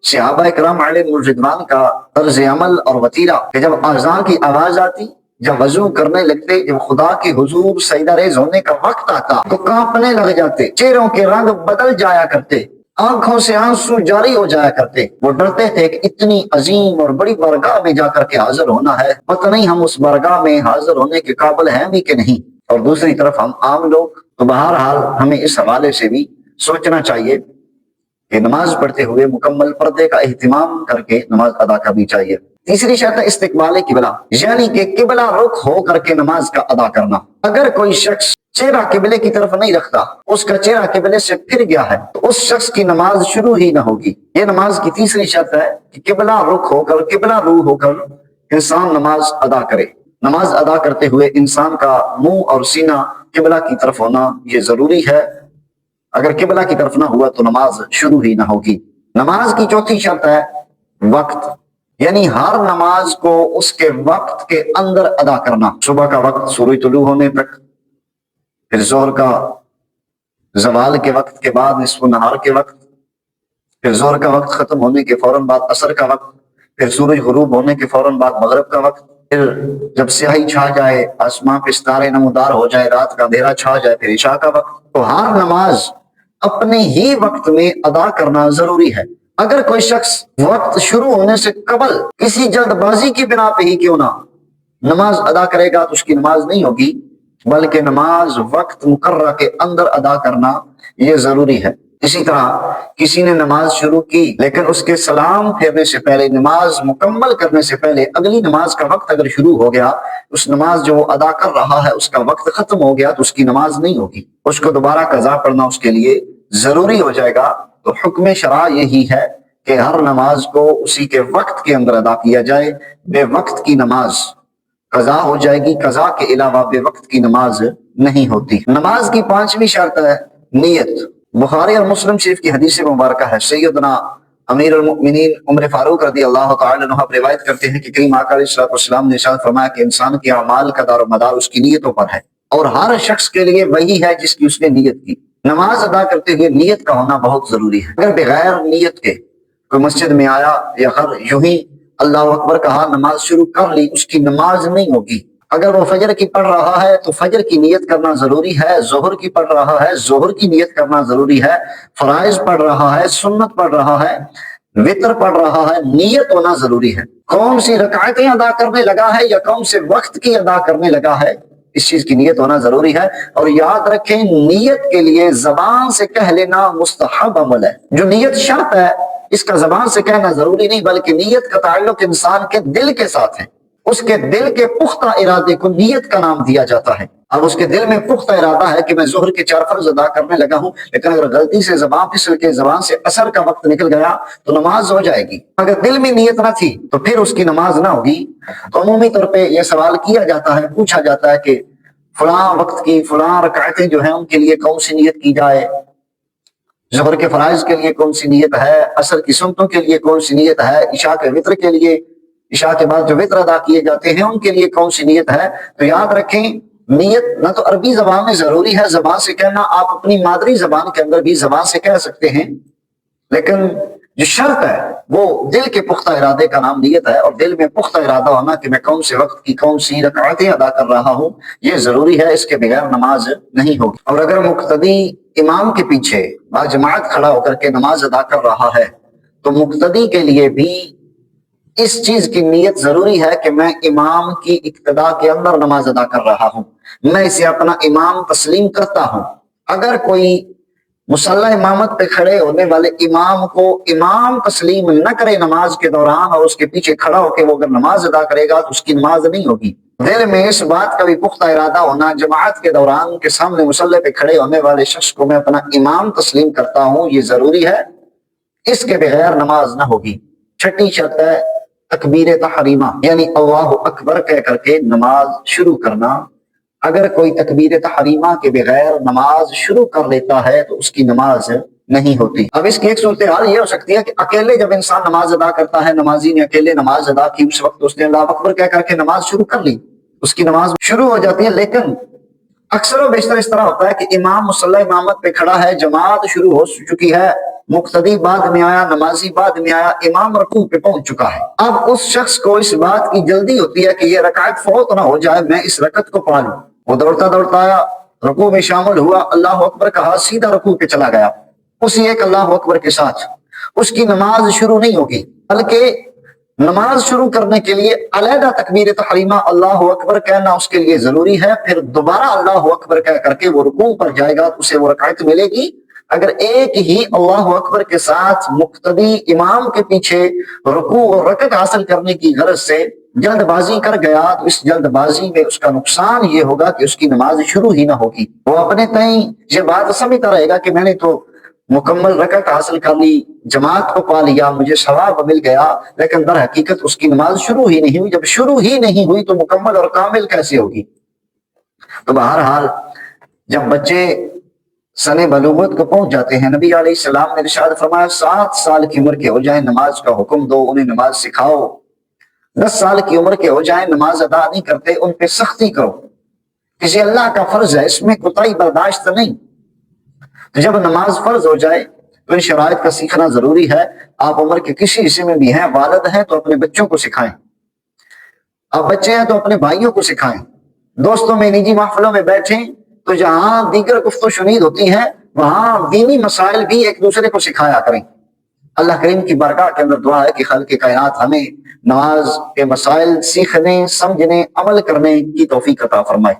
صحابہ کرام علیہ الرضوان کا طرز عمل اور وتیرہ کہ جب اذان کی آواز آتی، جب وضو کرنے لگتے، جب خدا کے حضور سجدہ ریز ہونے کا وقت آتا تو کانپنے لگ جاتے، چہروں کے رنگ بدل جایا کرتے، آنکھوں سے آنسو جاری ہو جایا کرتے۔ وہ ڈرتے تھے کہ اتنی عظیم اور بڑی بارگاہ میں جا کر کے حاضر ہونا ہے، پتہ نہیں ہم اس بارگاہ میں حاضر ہونے کے قابل ہیں بھی کہ نہیں۔ اور دوسری طرف ہم عام لوگ، تو بہرحال ہمیں اس حوالے سے بھی سوچنا چاہیے کہ نماز پڑھتے ہوئے مکمل پردے کا اہتمام کر کے نماز ادا کرنی چاہیے۔ تیسری شرط ہے استقبال قبلہ، یعنی کہ قبلہ رخ ہو کر کے نماز کا ادا کرنا۔ اگر کوئی شخص چہرہ قبلے کی طرف نہیں رکھتا، اس کا چہرہ قبلے سے پھر گیا ہے، تو اس شخص کی نماز شروع ہی نہ ہوگی۔ یہ نماز کی تیسری شرط ہے کہ قبلہ رخ ہو کر، قبلہ رو ہو کر انسان نماز ادا کرے۔ نماز ادا کرتے ہوئے انسان کا منہ اور سینہ قبلہ کی طرف ہونا یہ ضروری ہے۔ اگر قبلہ کی طرف نہ ہوا تو نماز شروع ہی نہ ہوگی۔ نماز کی چوتھی شرط ہے وقت، یعنی ہر نماز کو اس کے وقت کے اندر ادا کرنا۔ صبح کا وقت سورج طلوع ہونے تک، پھر ظہر کا زوال کے وقت کے بعد نصف نہار کے وقت، پھر ظہر کا وقت ختم ہونے کے فوراً بعد عصر کا وقت، پھر سورج غروب ہونے کے فوراً بعد مغرب کا وقت، پھر جب سیاہی چھا جائے، آسمان پہ ستارے نمودار ہو جائے، رات کا اندھیرا چھا جائے، پھر عشاء کا وقت۔ تو ہر نماز اپنے ہی وقت میں ادا کرنا ضروری ہے۔ اگر کوئی شخص وقت شروع ہونے سے قبل کسی جلد بازی کی بنا پہ ہی کیوں نہ نماز ادا کرے گا تو اس کی نماز نہیں ہوگی، بلکہ نماز وقت مقررہ کے اندر ادا کرنا یہ ضروری ہے۔ اسی طرح کسی نے نماز شروع کی لیکن اس کے سلام پھیرنے سے پہلے، نماز مکمل کرنے سے پہلے اگلی نماز کا وقت اگر شروع ہو گیا، اس نماز جو وہ ادا کر رہا ہے اس کا وقت ختم ہو گیا، تو اس کی نماز نہیں ہوگی، اس کو دوبارہ قضا پڑھنا اس کے لیے ضروری ہو جائے گا۔ تو حکم شرع یہی ہے کہ ہر نماز کو اسی کے وقت کے اندر ادا کیا جائے۔ بے وقت کی نماز قضا ہو جائے گی، قضا کے علاوہ بے وقت کی نماز نہیں ہوتی۔ نماز کی پانچویں شرط ہے نیت۔ بخاری اور مسلم شریف کی حدیث مبارکہ ہے، سیدنا امیر المؤمنین عمر فاروق رضی اللہ تعالی عنہ روایت کرتے ہیں کہ کریم آقا علیہ السلام نے ارشاد فرمایا کہ انسان کے اعمال کا دار و مدار اس کی نیتوں پر ہے، اور ہر شخص کے لیے وہی ہے جس کی اس نے نیت کی۔ نماز ادا کرتے ہوئے نیت کا ہونا بہت ضروری ہے۔ اگر بغیر نیت کے کوئی مسجد میں آیا یا یوں ہی اللہ اکبر کہا، نماز شروع کر لی، اس کی نماز نہیں ہوگی۔ اگر وہ فجر کی پڑھ رہا ہے تو فجر کی نیت کرنا ضروری ہے، ظہر کی پڑھ رہا ہے ظہر کی نیت کرنا ضروری ہے، فرائض پڑھ رہا ہے، سنت پڑھ رہا ہے، وطر پڑھ رہا ہے، نیت ہونا ضروری ہے۔ کون سی رکعتیں ادا کرنے لگا ہے یا کون سے وقت کی ادا کرنے لگا ہے، اس چیز کی نیت ہونا ضروری ہے۔ اور یاد رکھیں، نیت کے لیے زبان سے کہہ لینا مستحب عمل ہے۔ جو نیت شرط ہے اس کا زبان سے کہنا ضروری نہیں، بلکہ نیت کا تعلق انسان کے دل کے ساتھ ہے۔ اس کے دل کے پختہ ارادے کو نیت کا نام دیا جاتا ہے۔ اب اس کے دل میں پختہ ارادہ ہے کہ میں ظہر کے 4 فرض ادا کرنے لگا ہوں، لیکن اگر غلطی سے زبان پھسل کے زبان سے عصر کا وقت نکل گیا تو نماز ہو جائے گی۔ اگر دل میں نیت نہ تھی تو پھر اس کی نماز نہ ہوگی۔ تو عمومی طور پہ یہ سوال کیا جاتا ہے، پوچھا جاتا ہے کہ فلاں وقت کی فلاں رکعتیں جو ہیں ان کے لیے کون سی نیت کی جائے، ظہر کے فرائض کے لیے کون سی نیت ہے، عصر کی سنتوں کے لیے کون سی نیت ہے، عشاء کے وطر کے لیے، عشاء کے بعد جو وطر ادا کیے جاتے ہیں ان کے لیے کون سی نیت ہے۔ تو یاد رکھیں، نیت نہ تو عربی زبان میں ضروری ہے زبان سے کہنا، آپ اپنی مادری زبان کے اندر بھی زبان سے کہہ سکتے ہیں، لیکن جو شرط ہے وہ دل کے پختہ ارادے کا نام نیت ہے، اور دل میں پختہ ارادہ ہونا کہ میں کون سے وقت کی کون سی رکعتیں ادا کر رہا ہوں، یہ ضروری ہے، اس کے بغیر نماز نہیں ہوگی۔ اور اگر مقتدی امام کے پیچھے باجماعت کھڑا ہو کر کے نماز ادا کر رہا ہے تو مقتدی کے لیے بھی اس چیز کی نیت ضروری ہے کہ میں امام کی اقتداء کے اندر نماز ادا کر رہا ہوں، میں اسے اپنا امام تسلیم کرتا ہوں۔ اگر کوئی مصلی امامت پہ کھڑے ہونے والے امام کو امام تسلیم نہ کرے نماز کے دوران، اور اس کے پیچھے کھڑا ہو کے وہ اگر نماز ادا کرے گا تو اس کی نماز نہیں ہوگی۔ دل میں اس بات کا بھی پختہ ارادہ ہونا جماعت کے دوران کے سامنے مصلی پہ کھڑے ہونے والے شخص کو میں اپنا امام تسلیم کرتا ہوں، یہ ضروری ہے، اس کے بغیر نماز نہ ہوگی۔ چھٹی شرط ہے تکبیر تحریمہ، یعنی اللہ اکبر کہہ کر کے نماز شروع کرنا۔ اگر کوئی تکبیر تحریمہ کے بغیر نماز شروع کر لیتا ہے تو اس کی نماز نہیں ہوتی۔ اب اس کی ایک صورتحال یہ ہو سکتی ہے کہ اکیلے جب انسان نماز ادا کرتا ہے، نمازی نے اکیلے نماز ادا کی، اس وقت اس نے اللہ اکبر کہہ کر کے نماز شروع کر لی، اس کی نماز شروع ہو جاتی ہے۔ لیکن اکثر و بیشتر اس طرح ہوتا ہے کہ امام مصلی امامت پہ کھڑا ہے، جماعت شروع ہو چکی ہے، مقتدی بعد میں آیا، نمازی بعد میں آیا، امام رکوع پہ پہنچ چکا ہے۔ اب اس شخص کو اس بات کی جلدی ہوتی ہے کہ یہ رکعت فوت نہ ہو جائے، میں اس رکعت کو پا لوں۔ وہ دوڑتا دوڑتا آیا، رکوع میں شامل ہوا، اللہ اکبر کہا، سیدھا رکوع پہ چلا گیا اسی ایک اللہ اکبر کے ساتھ۔ اس کی نماز شروع نہیں ہوگی، بلکہ نماز شروع کرنے کے لیے علیحدہ تکبیر تحریمہ اللہ اکبر کہنا اس کے لیے ضروری ہے، پھر دوبارہ اللہ اکبر کہہ کر کے وہ رکوع پر جائے گا تو اسے وہ رکعت ملے گی۔ اگر ایک ہی اللہ اکبر کے ساتھ مقتدی امام کے پیچھے رکوع اور رکعت حاصل کرنے کی غرض سے جلد بازی کر گیا تو اس جلد بازی میں اس کا نقصان یہ ہوگا کہ اس کی نماز شروع ہی نہ ہوگی۔ وہ اپنے تئیں یہ بات سمجھتا رہے گا کہ میں نے تو مکمل رکعت حاصل کر لی، جماعت کو پا لیا، مجھے ثواب مل گیا، لیکن در حقیقت اس کی نماز شروع ہی نہیں ہوئی۔ جب شروع ہی نہیں ہوئی تو مکمل اور کامل کیسے ہوگی؟ تو بہرحال جب بچے سن بلوغت کو پہنچ جاتے ہیں، نبی علیہ السلام نے ارشاد فرمایا 7 سال کی عمر کے ہو جائیں نماز کا حکم دو، انہیں نماز سکھاؤ۔ 10 سال کی عمر کے ہو جائیں نماز ادا نہیں کرتے، ان پہ سختی کرو، کسی اللہ کا فرض ہے، اس میں کوتاہی برداشت نہیں۔ تو جب نماز فرض ہو جائے تو ان شرائط کا سیکھنا ضروری ہے۔ آپ عمر کے کسی حصے میں بھی ہیں، والد ہیں تو اپنے بچوں کو سکھائیں، آپ بچے ہیں تو اپنے بھائیوں کو سکھائیں، دوستوں میں نجی محفلوں میں بیٹھیں تو جہاں دیگر گفت و شنید ہوتی ہیں وہاں دینی مسائل بھی ایک دوسرے کو سکھایا کریں۔ اللہ کریم کی بارگاہ کے اندر دعا ہے کہ خالق کائنات ہمیں نماز کے مسائل سیکھنے، سمجھنے، عمل کرنے کی توفیق عطا فرمائے۔